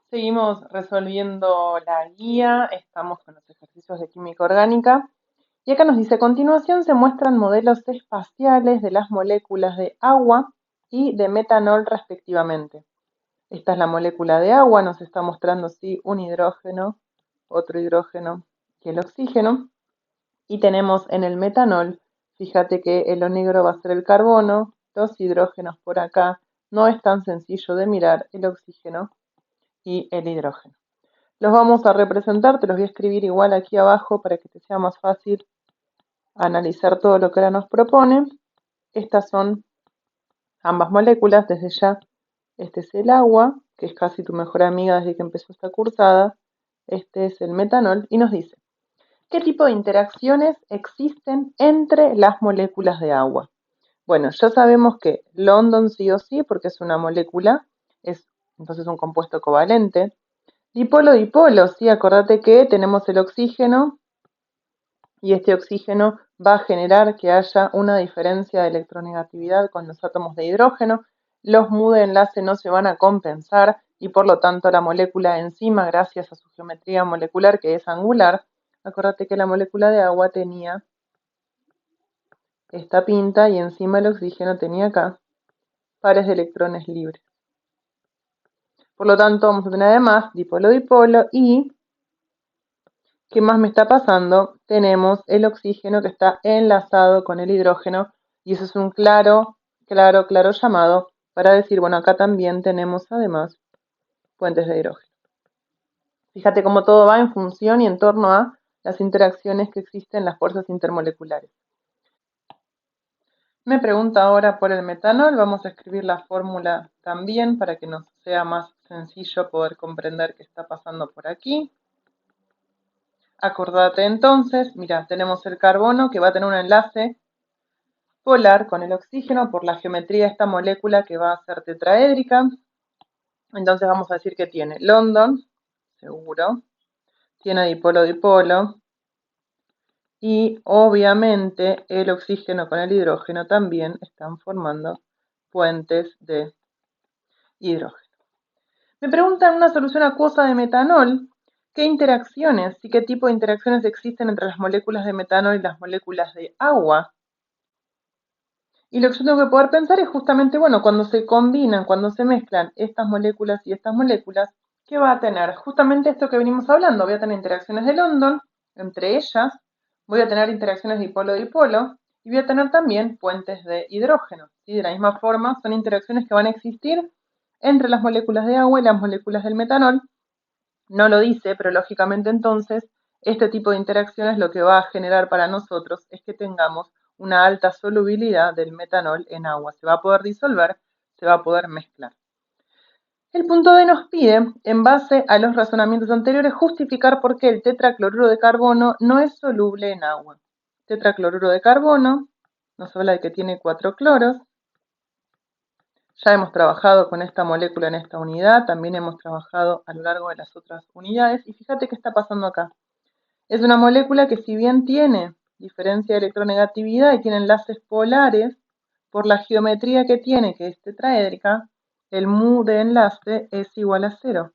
Seguimos resolviendo la guía, estamos con los ejercicios de química orgánica y acá nos dice, a continuación se muestran modelos espaciales de las moléculas de agua y de metanol respectivamente. Esta es la molécula de agua, nos está mostrando sí un hidrógeno, otro hidrógeno y el oxígeno. Y tenemos en el metanol, fíjate que el lo negro va a ser el carbono, los hidrógenos por acá, no es tan sencillo de mirar, el oxígeno y el hidrógeno. Los vamos a representar, te los voy a escribir igual aquí abajo para que te sea más fácil analizar todo lo que ahora nos propone. Estas son ambas moléculas, desde ya, este es el agua, que es casi tu mejor amiga desde que empezó esta cursada, este es el metanol, y nos dice, ¿qué tipo de interacciones existen entre las moléculas de agua? Bueno, ya sabemos que London sí o sí, porque es una molécula, es entonces un compuesto covalente. Dipolo, dipolo, sí, acordate que tenemos el oxígeno y este oxígeno va a generar que haya una diferencia de electronegatividad con los átomos de hidrógeno. Los mu de enlace no se van a compensar y por lo tanto la molécula enzima, gracias a su geometría molecular que es angular, acordate que la molécula de agua tenía esta pinta y encima el oxígeno tenía acá pares de electrones libres. Por lo tanto vamos a tener además dipolo, dipolo y ¿qué más me está pasando? Tenemos el oxígeno que está enlazado con el hidrógeno y eso es un claro llamado para decir, bueno, acá también tenemos además puentes de hidrógeno. Fíjate cómo todo va en función y en torno a las interacciones que existen en las fuerzas intermoleculares. Me pregunta ahora por el metanol, vamos a escribir la fórmula también para que nos sea más sencillo poder comprender qué está pasando por aquí. Acordate entonces, mira, tenemos el carbono que va a tener un enlace polar con el oxígeno por la geometría de esta molécula que va a ser tetraédrica. Entonces vamos a decir que tiene London, seguro, tiene dipolo, dipolo, y obviamente el oxígeno con el hidrógeno también están formando puentes de hidrógeno. Me preguntan una solución acuosa de metanol, ¿qué interacciones y qué tipo de interacciones existen entre las moléculas de metanol y las moléculas de agua? Y lo que yo tengo que poder pensar es justamente, bueno, cuando se combinan, cuando se mezclan estas moléculas y estas moléculas, ¿qué va a tener? Justamente esto que venimos hablando, voy a tener interacciones de London, entre ellas, voy a tener interacciones dipolo-dipolo, y voy a tener también puentes de hidrógeno. ¿Sí? De la misma forma, son interacciones que van a existir entre las moléculas de agua y las moléculas del metanol. No lo dice, pero lógicamente entonces, este tipo de interacciones lo que va a generar para nosotros es que tengamos una alta solubilidad del metanol en agua. Se va a poder disolver, se va a poder mezclar. El punto D nos pide, en base a los razonamientos anteriores, justificar por qué el tetracloruro de carbono no es soluble en agua. Tetracloruro de carbono nos habla de que tiene 4 cloros. Ya hemos trabajado con esta molécula en esta unidad, también hemos trabajado a lo largo de las otras unidades y fíjate qué está pasando acá. Es una molécula que si bien tiene diferencia de electronegatividad y tiene enlaces polares, por la geometría que tiene, que es tetraédrica, el mu de enlace es igual a 0,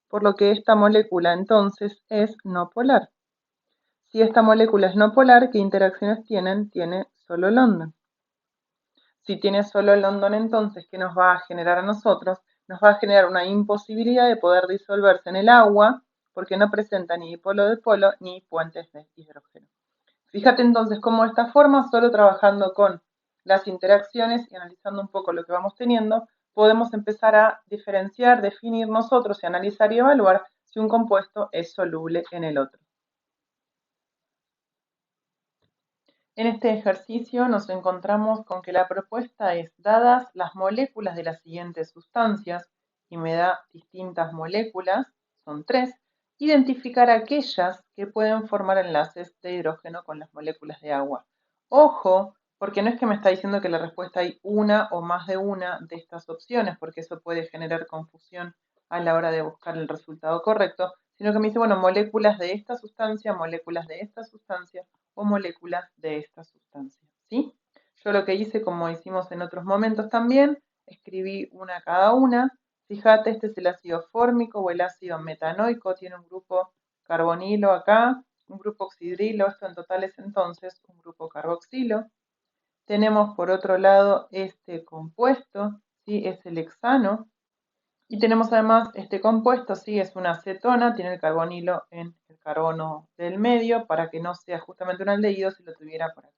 por lo que esta molécula entonces es no polar. Si esta molécula es no polar, ¿qué interacciones tienen? Tiene solo London. Si tiene solo London, entonces, ¿qué nos va a generar a nosotros? Nos va a generar una imposibilidad de poder disolverse en el agua porque no presenta ni dipolo de polo ni puentes de hidrógeno. Fíjate entonces cómo de esta forma, solo trabajando con las interacciones y analizando un poco lo que vamos teniendo, podemos empezar a diferenciar, definir nosotros y analizar y evaluar si un compuesto es soluble en el otro. En este ejercicio nos encontramos con que la propuesta es, dadas las moléculas de las siguientes sustancias, y me da distintas moléculas, son 3, identificar aquellas que pueden formar enlaces de hidrógeno con las moléculas de agua. Ojo, porque no es que me está diciendo que la respuesta hay una o más de una de estas opciones, porque eso puede generar confusión a la hora de buscar el resultado correcto, sino que me dice, bueno, moléculas de esta sustancia, moléculas de esta sustancia, o moléculas de esta sustancia, ¿sí? Yo lo que hice, como hicimos en otros momentos también, escribí una cada una, Fíjate, este es el ácido fórmico o el ácido metanoico, tiene un grupo carbonilo acá, un grupo oxidrilo, esto en total es entonces un grupo carboxilo. Tenemos por otro lado este compuesto, ¿sí? Es el hexano. Y tenemos además este compuesto, sí, es una acetona, tiene el carbonilo en el carbono del medio para que no sea justamente un aldehído si lo tuviera por acá.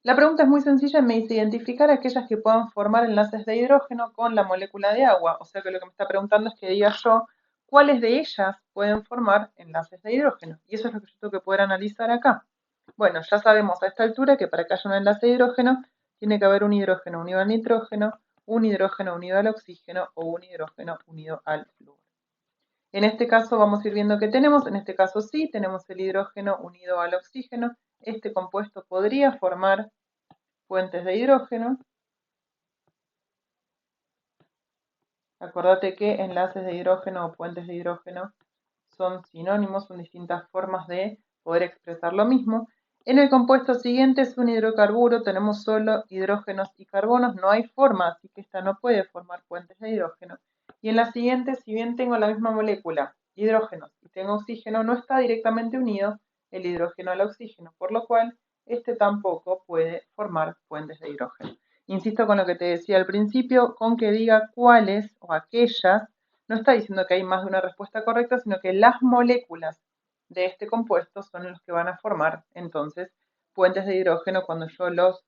La pregunta es muy sencilla y me dice identificar aquellas que puedan formar enlaces de hidrógeno con la molécula de agua. O sea que lo que me está preguntando es que diga yo cuáles de ellas pueden formar enlaces de hidrógeno. Y eso es lo que yo tengo que poder analizar acá. Bueno, ya sabemos a esta altura que para que haya un enlace de hidrógeno tiene que haber un hidrógeno unido al nitrógeno, un hidrógeno unido al oxígeno o un hidrógeno unido al flúor. En este caso vamos a ir viendo qué tenemos. En este caso sí, tenemos el hidrógeno unido al oxígeno. Este compuesto podría formar puentes de hidrógeno. Acordate que enlaces de hidrógeno o puentes de hidrógeno son sinónimos, son distintas formas de poder expresar lo mismo. En el compuesto siguiente es un hidrocarburo, tenemos solo hidrógenos y carbonos, no hay forma, así que esta no puede formar puentes de hidrógeno. Y en la siguiente, si bien tengo la misma molécula, hidrógenos, y tengo oxígeno, no está directamente unido el hidrógeno al oxígeno, por lo cual este tampoco puede formar puentes de hidrógeno. Insisto con lo que te decía al principio, con que diga cuáles o aquellas, no está diciendo que hay más de una respuesta correcta, sino que las moléculas de este compuesto son los que van a formar entonces puentes de hidrógeno cuando yo los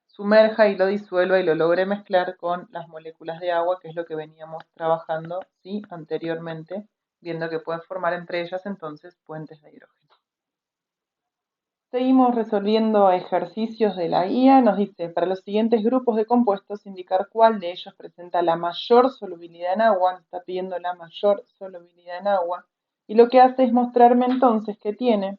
sumerja y lo disuelva y lo logre mezclar con las moléculas de agua, que es lo que veníamos trabajando, ¿sí? Anteriormente, viendo que pueden formar entre ellas entonces puentes de hidrógeno. Seguimos resolviendo ejercicios de la guía. Nos dice, para los siguientes grupos de compuestos, indicar cuál de ellos presenta la mayor solubilidad en agua. Nos está pidiendo la mayor solubilidad en agua. Y lo que hace es mostrarme entonces que tiene,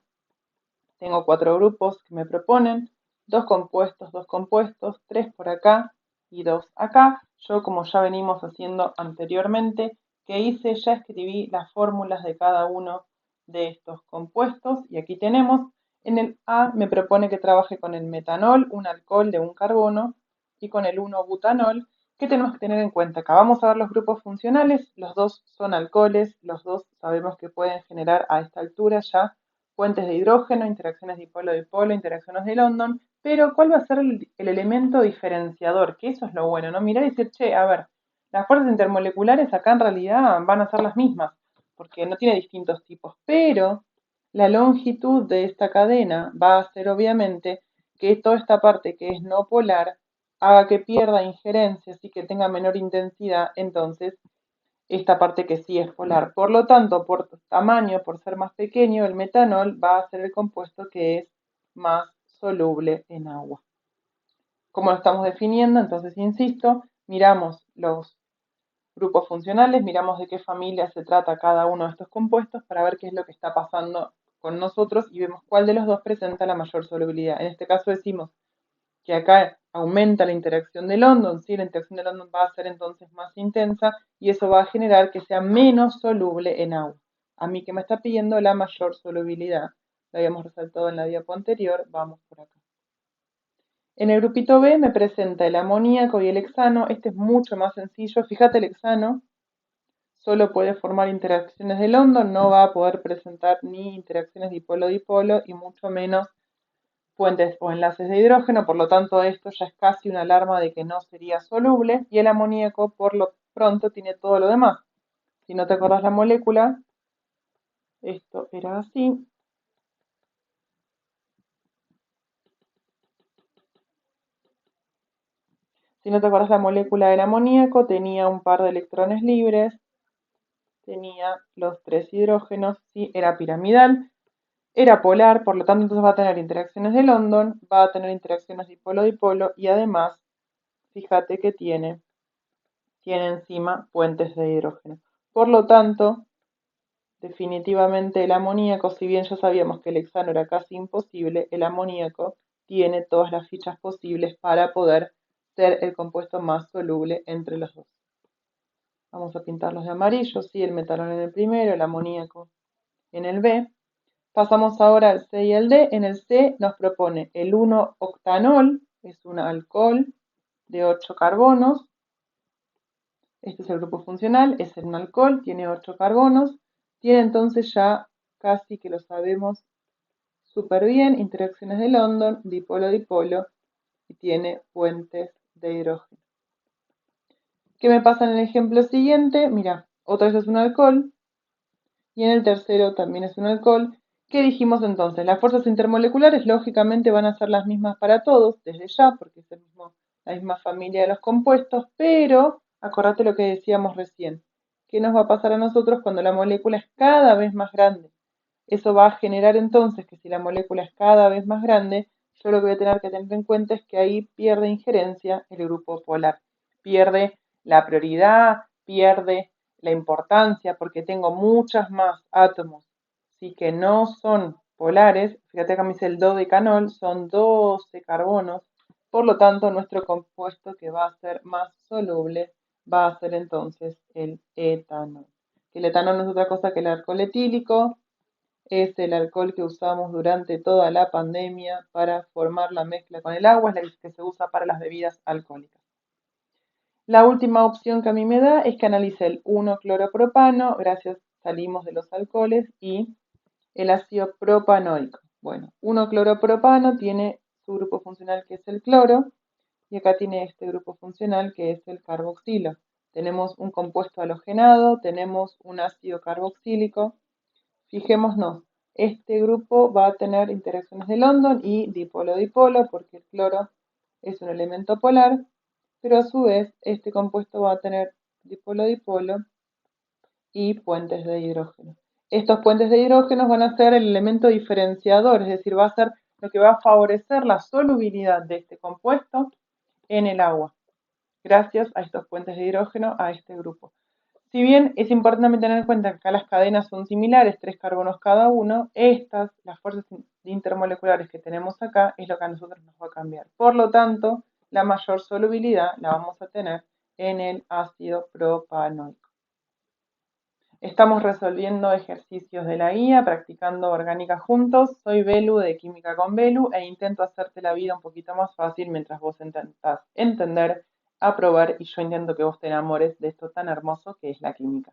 tengo 4 grupos que me proponen, 2 compuestos, 3 por acá y 2 acá. Yo, como ya venimos haciendo anteriormente, ¿qué hice? Ya escribí las fórmulas de cada uno de estos compuestos y aquí tenemos. En el A me propone que trabaje con el metanol, un alcohol de un carbono, y con el 1-butanol. ¿Qué tenemos que tener en cuenta? Acá vamos a ver los grupos funcionales, los dos son alcoholes, los dos sabemos que pueden generar a esta altura ya puentes de hidrógeno, interacciones dipolo-dipolo, interacciones de London, pero ¿cuál va a ser el elemento diferenciador? Que eso es lo bueno, ¿no? Mirar y decir, che, a ver, las fuerzas intermoleculares acá en realidad van a ser las mismas, porque no tiene distintos tipos, pero la longitud de esta cadena va a ser obviamente que toda esta parte que es no polar haga que pierda injerencias y que tenga menor intensidad, entonces esta parte que sí es polar. Por lo tanto, por tamaño, por ser más pequeño, el metanol va a ser el compuesto que es más soluble en agua. Como lo estamos definiendo, entonces insisto, miramos los grupos funcionales, miramos de qué familia se trata cada uno de estos compuestos para ver qué es lo que está pasando con nosotros y vemos cuál de los dos presenta la mayor solubilidad. En este caso decimos que acá aumenta la interacción de London, ¿sí? La interacción de London va a ser entonces más intensa y eso va a generar que sea menos soluble en agua. A mí que me está pidiendo la mayor solubilidad, lo habíamos resaltado en la diapo anterior, vamos por acá. En el grupito B me presenta el amoníaco y el hexano. Este es mucho más sencillo. Fíjate, el hexano solo puede formar interacciones de London, no va a poder presentar ni interacciones dipolo-dipolo y mucho menos puentes o enlaces de hidrógeno, por lo tanto esto ya es casi una alarma de que no sería soluble, y el amoníaco por lo pronto tiene todo lo demás. Si no te acordás la molécula, esto era así. Si no te acordás la molécula del amoníaco, tenía un par de electrones libres, tenía los 3 hidrógenos, ¿sí? Era piramidal, era polar, por lo tanto entonces va a tener interacciones de London, va a tener interacciones dipolo-dipolo y además, fíjate que tiene encima puentes de hidrógeno. Por lo tanto, definitivamente el amoníaco, si bien ya sabíamos que el hexano era casi imposible, el amoníaco tiene todas las fichas posibles para poder ser el compuesto más soluble entre los dos. Vamos a pintarlos de amarillo, sí, el metanol en el primero, el amoníaco en el B. Pasamos ahora al C y al D. En el C nos propone el 1-octanol, es un alcohol de 8 carbonos. Este es el grupo funcional, es un alcohol, tiene 8 carbonos, tiene entonces ya casi que lo sabemos súper bien, interacciones de London, dipolo-dipolo, y tiene puentes de hidrógeno. ¿Qué me pasa en el ejemplo siguiente? Mira, otra vez es un alcohol, y en el tercero también es un alcohol. ¿Qué dijimos entonces? Las fuerzas intermoleculares lógicamente van a ser las mismas para todos, desde ya, porque es la misma familia de los compuestos, pero acordate lo que decíamos recién. ¿Qué nos va a pasar a nosotros cuando la molécula es cada vez más grande? Eso va a generar entonces que si la molécula es cada vez más grande, yo lo que voy a tener que tener en cuenta es que ahí pierde injerencia el grupo polar. Pierde la prioridad, pierde la importancia, porque tengo muchos más átomos, sí que no son polares. Fíjate que me dice el dodecanol, son 12 carbonos. Por lo tanto, nuestro compuesto que va a ser más soluble va a ser entonces el etanol. El etanol no es otra cosa que el alcohol etílico, es el alcohol que usamos durante toda la pandemia para formar la mezcla con el agua, es la que se usa para las bebidas alcohólicas. La última opción que a mí me da es que analice el 1-cloropropano, gracias salimos de los alcoholes, y el ácido propanoico. Bueno, 1-cloropropano tiene su grupo funcional que es el cloro, y acá tiene este grupo funcional que es el carboxilo. Tenemos un compuesto halogenado, tenemos un ácido carboxílico. Fijémonos, este grupo va a tener interacciones de London y dipolo-dipolo, porque el cloro es un elemento polar, pero a su vez este compuesto va a tener dipolo-dipolo y puentes de hidrógeno. Estos puentes de hidrógeno van a ser el elemento diferenciador, es decir, va a ser lo que va a favorecer la solubilidad de este compuesto en el agua, gracias a estos puentes de hidrógeno, a este grupo. Si bien es importante tener en cuenta que acá las cadenas son similares, 3 carbonos cada uno, las fuerzas intermoleculares que tenemos acá, es lo que a nosotros nos va a cambiar. Por lo tanto, la mayor solubilidad la vamos a tener en el ácido propanoico. Estamos resolviendo ejercicios de la guía, practicando orgánica juntos. Soy Belu de Química con Belu e intento hacerte la vida un poquito más fácil mientras vos intentás entender, aprobar y yo intento que vos te enamores de esto tan hermoso que es la química.